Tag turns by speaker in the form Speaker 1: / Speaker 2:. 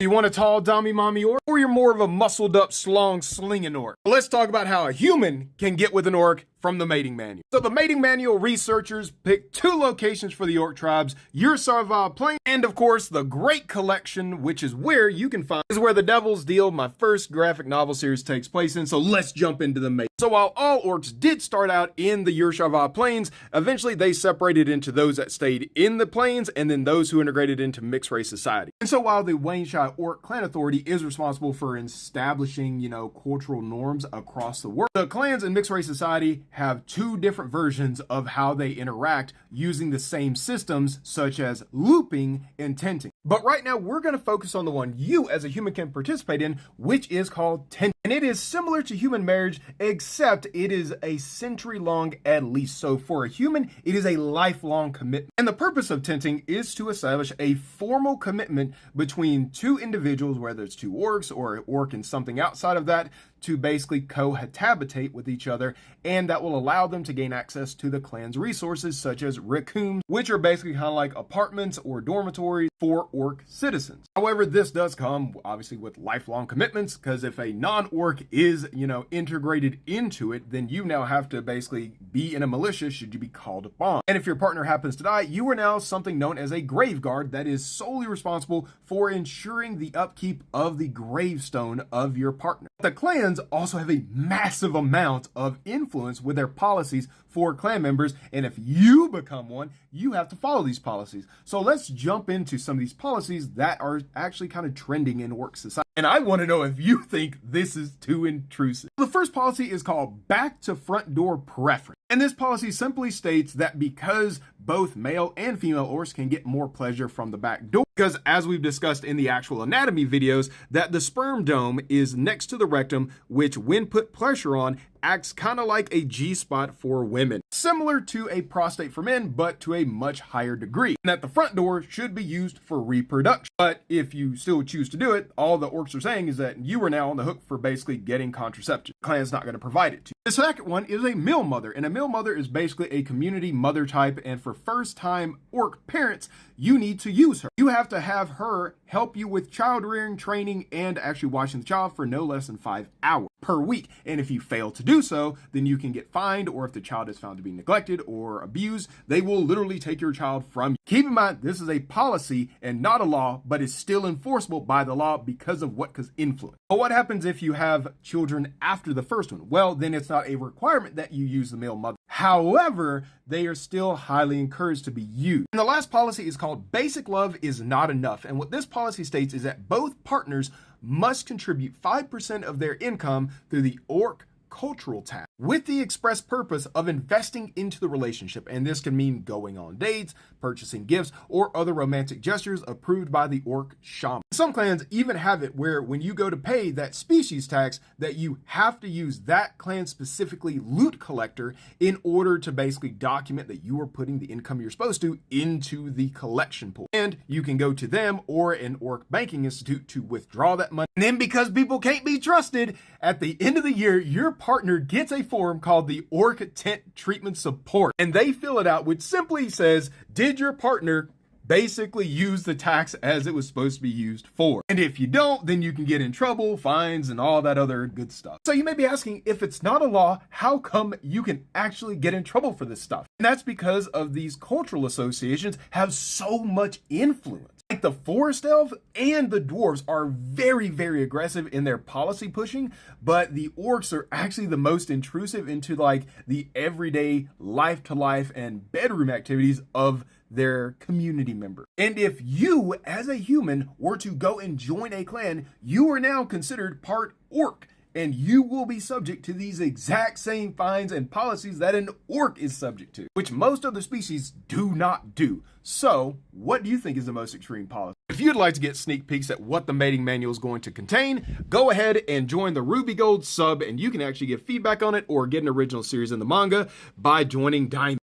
Speaker 1: You want a tall, dummy, mommy orc, or you're more of a muscled up, slong, slinging orc? Let's talk about how a human can get with an orc from the mating manual. So the mating manual researchers picked 2 locations for the orc tribes, Yur-Sarval Plain, and of course the Great Collection, which is where you can find, is where the Devil's Deal, my first graphic novel series, takes place in. So let's jump into the mating. So while all orcs did start out in the Yur-Sarval Plains, eventually they separated into those that stayed in the plains and then those who integrated into mixed race society. And so while the Waneshai Orc Clan Authority is responsible for establishing, cultural norms across the world, the clans in mixed race society have 2 different versions of how they interact using the same systems, such as looping and tenting. But right now we're going to focus on the one you as a human can participate in, which is called tenting. And it is similar to human marriage, except it is a century-long at least. So for a human, it is a lifelong commitment. And the purpose of tenting is to establish a formal commitment between 2 individuals, whether it's 2 orcs or an orc and something outside of that, to basically cohabitate with each other, and that will allow them to gain access to the clan's resources, such as raccoons, which are basically kind of like apartments or dormitories for orc citizens. However, this does come obviously with lifelong commitments, because if a non-orc is, integrated into it, then you now have to basically be in a militia should you be called upon. And if your partner happens to die, you are now something known as a grave guard that is solely responsible for ensuring the upkeep of the gravestone of your partner. The clans also have a massive amount of influence with their policies for clan members, and if you become one, you have to follow these policies. So let's jump into some of these policies that are actually kind of trending in orc society. And I want to know if you think this is too intrusive. The first policy is called back to front door preference. And this policy simply states that because both male and female orcs can get more pleasure from the back door, because as we've discussed in the actual anatomy videos, that the sperm dome is next to the rectum, which when put pressure on, acts kind of like a G-spot for women, similar to a prostate for men, but to a much higher degree. And that the front door should be used for reproduction. But if you still choose to do it, all the orcs are saying is that you are now on the hook for basically getting contraception. The clan's not going to provide it to you. The second one is a mill mother, and a mill mother is basically a community mother type, and for first-time orc parents, you need to use her. You have to have her help you with child rearing, training, and actually watching the child for no less than 5 hours per week. And if you fail to do so, then you can get fined, or if the child is found to be neglected or abused, they will literally take your child from you. Keep in mind, this is a policy and not a law, but is still enforceable by the law because of Wutka's influence. But what happens if you have children after the first one? Well, then it's not a requirement that you use the male mother. However, they are still highly encouraged to be used. And the last policy is called basic love is not enough. And what this policy states is that both partners must contribute 5% of their income through the orc cultural tax, with the express purpose of investing into the relationship. And this can mean going on dates, purchasing gifts, or other romantic gestures approved by the orc shaman. Some clans even have it where when you go to pay that species tax, that you have to use that clan specifically loot collector in order to basically document that you are putting the income you're supposed to into the collection pool. And you can go to them or an orc banking institute to withdraw that money. And then because people can't be trusted, at the end of the year, your partner gets a form called the Orc Tent Treatment Support, and they fill it out, which simply says, did your partner basically use the tax as it was supposed to be used for? And if you don't, then you can get in trouble, fines, and all that other good stuff. So you may be asking, if it's not a law, how come you can actually get in trouble for this stuff? And that's because of these cultural associations have so much influence. Like the forest elf and the dwarves are very, very aggressive in their policy pushing, but the orcs are actually the most intrusive into like the everyday life to life and bedroom activities of their community member. And if you as a human were to go and join a clan, you are now considered part orc, and you will be subject to these exact same fines and policies that an orc is subject to, which most other species do not do. So, what do you think is the most extreme policy? If you'd like to get sneak peeks at what the mating manual is going to contain, go ahead and join the Ruby Gold sub, and you can actually give feedback on it or get an original series in the manga by joining Diamond.